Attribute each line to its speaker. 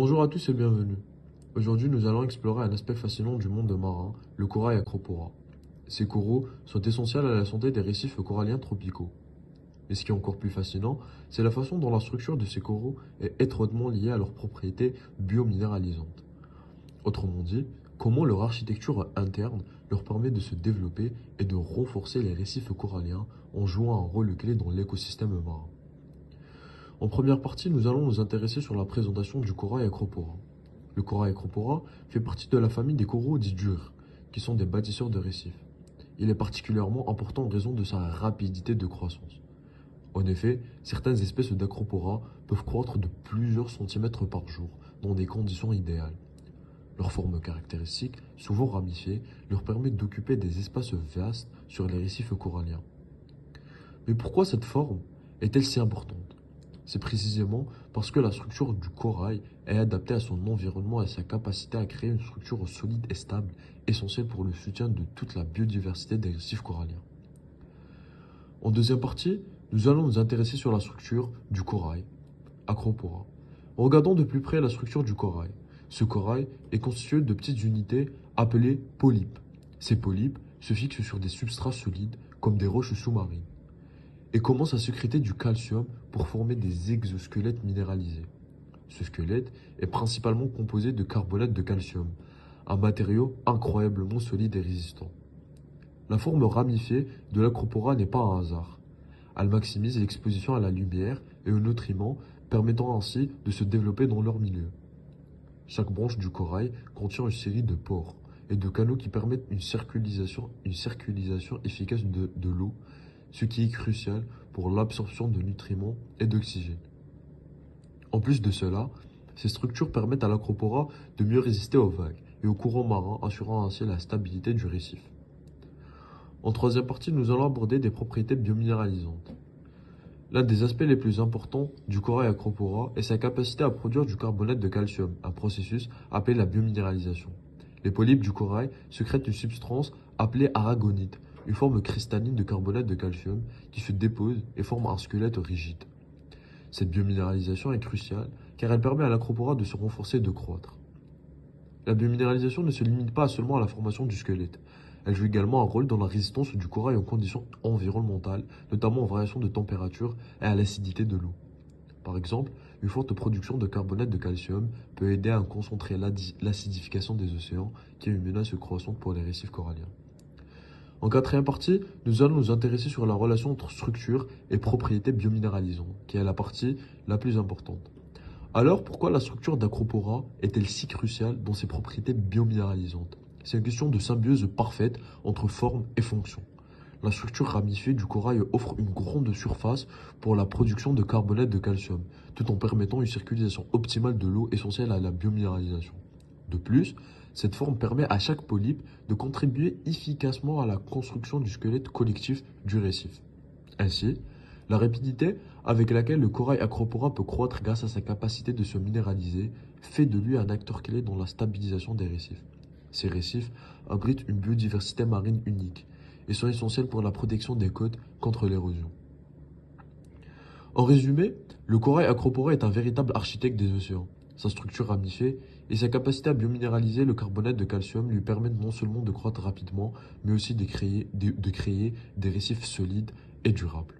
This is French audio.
Speaker 1: Bonjour à tous et bienvenue. Aujourd'hui, nous allons explorer un aspect fascinant du monde marin, le corail acropora. Ces coraux sont essentiels à la santé des récifs coralliens tropicaux. Mais ce qui est encore plus fascinant, c'est la façon dont la structure de ces coraux est étroitement liée à leurs propriétés biominéralisantes. Autrement dit, comment leur architecture interne leur permet de se développer et de renforcer les récifs coralliens en jouant un rôle clé dans l'écosystème marin. En première partie, nous allons nous intéresser sur la présentation du corail acropora. Le corail acropora fait partie de la famille des coraux dits durs, qui sont des bâtisseurs de récifs. Il est particulièrement important en raison de sa rapidité de croissance. En effet, certaines espèces d'acropora peuvent croître de plusieurs centimètres par jour dans des conditions idéales. Leur forme caractéristique, souvent ramifiée, leur permet d'occuper des espaces vastes sur les récifs coralliens. Mais pourquoi cette forme est-elle si importante? C'est précisément parce que la structure du corail est adaptée à son environnement et à sa capacité à créer une structure solide et stable, essentielle pour le soutien de toute la biodiversité des récifs coralliens. En deuxième partie, nous allons nous intéresser sur la structure du corail, acropora. Regardons de plus près la structure du corail. Ce corail est constitué de petites unités appelées polypes. Ces polypes se fixent sur des substrats solides comme des roches sous-marines et commence à sécréter du calcium pour former des exosquelettes minéralisés. Ce squelette est principalement composé de carbonate de calcium, un matériau incroyablement solide et résistant. La forme ramifiée de l'acropora n'est pas un hasard. Elle maximise l'exposition à la lumière et aux nutriments, permettant ainsi de se développer dans leur milieu. Chaque branche du corail contient une série de pores et de canaux qui permettent une circulisation efficace de l'eau, ce qui est crucial pour l'absorption de nutriments et d'oxygène. En plus de cela, ces structures permettent à l'acropora de mieux résister aux vagues et aux courants marins, assurant ainsi la stabilité du récif. En troisième partie, nous allons aborder des propriétés biominéralisantes. L'un des aspects les plus importants du corail acropora est sa capacité à produire du carbonate de calcium, un processus appelé la biominéralisation. Les polypes du corail sécrètent une substance appelée aragonite, une forme cristalline de carbonate de calcium qui se dépose et forme un squelette rigide. Cette biominéralisation est cruciale car elle permet à l'acropora de se renforcer et de croître. La biominéralisation ne se limite pas seulement à la formation du squelette. Elle joue également un rôle dans la résistance du corail aux conditions environnementales, notamment aux variations de température et à l'acidité de l'eau. Par exemple, une forte production de carbonate de calcium peut aider à concentrer l'acidification des océans, qui est une menace croissante pour les récifs coralliens. En quatrième partie, nous allons nous intéresser sur la relation entre structure et propriétés biominéralisantes, qui est la partie la plus importante. Alors, pourquoi la structure d'Acropora est-elle si cruciale dans ses propriétés biominéralisantes? C'est une question de symbiose parfaite entre forme et fonction. La structure ramifiée du corail offre une grande surface pour la production de carbonate de calcium, tout en permettant une circulation optimale de l'eau essentielle à la biominéralisation. De plus, cette forme permet à chaque polype de contribuer efficacement à la construction du squelette collectif du récif. Ainsi, la rapidité avec laquelle le corail acropora peut croître grâce à sa capacité de se minéraliser fait de lui un acteur clé dans la stabilisation des récifs. Ces récifs abritent une biodiversité marine unique et sont essentiels pour la protection des côtes contre l'érosion. En résumé, le corail acropora est un véritable architecte des océans. Sa structure ramifiée et sa capacité à biominéraliser le carbonate de calcium lui permettent non seulement de croître rapidement, mais aussi de créer des récifs solides et durables.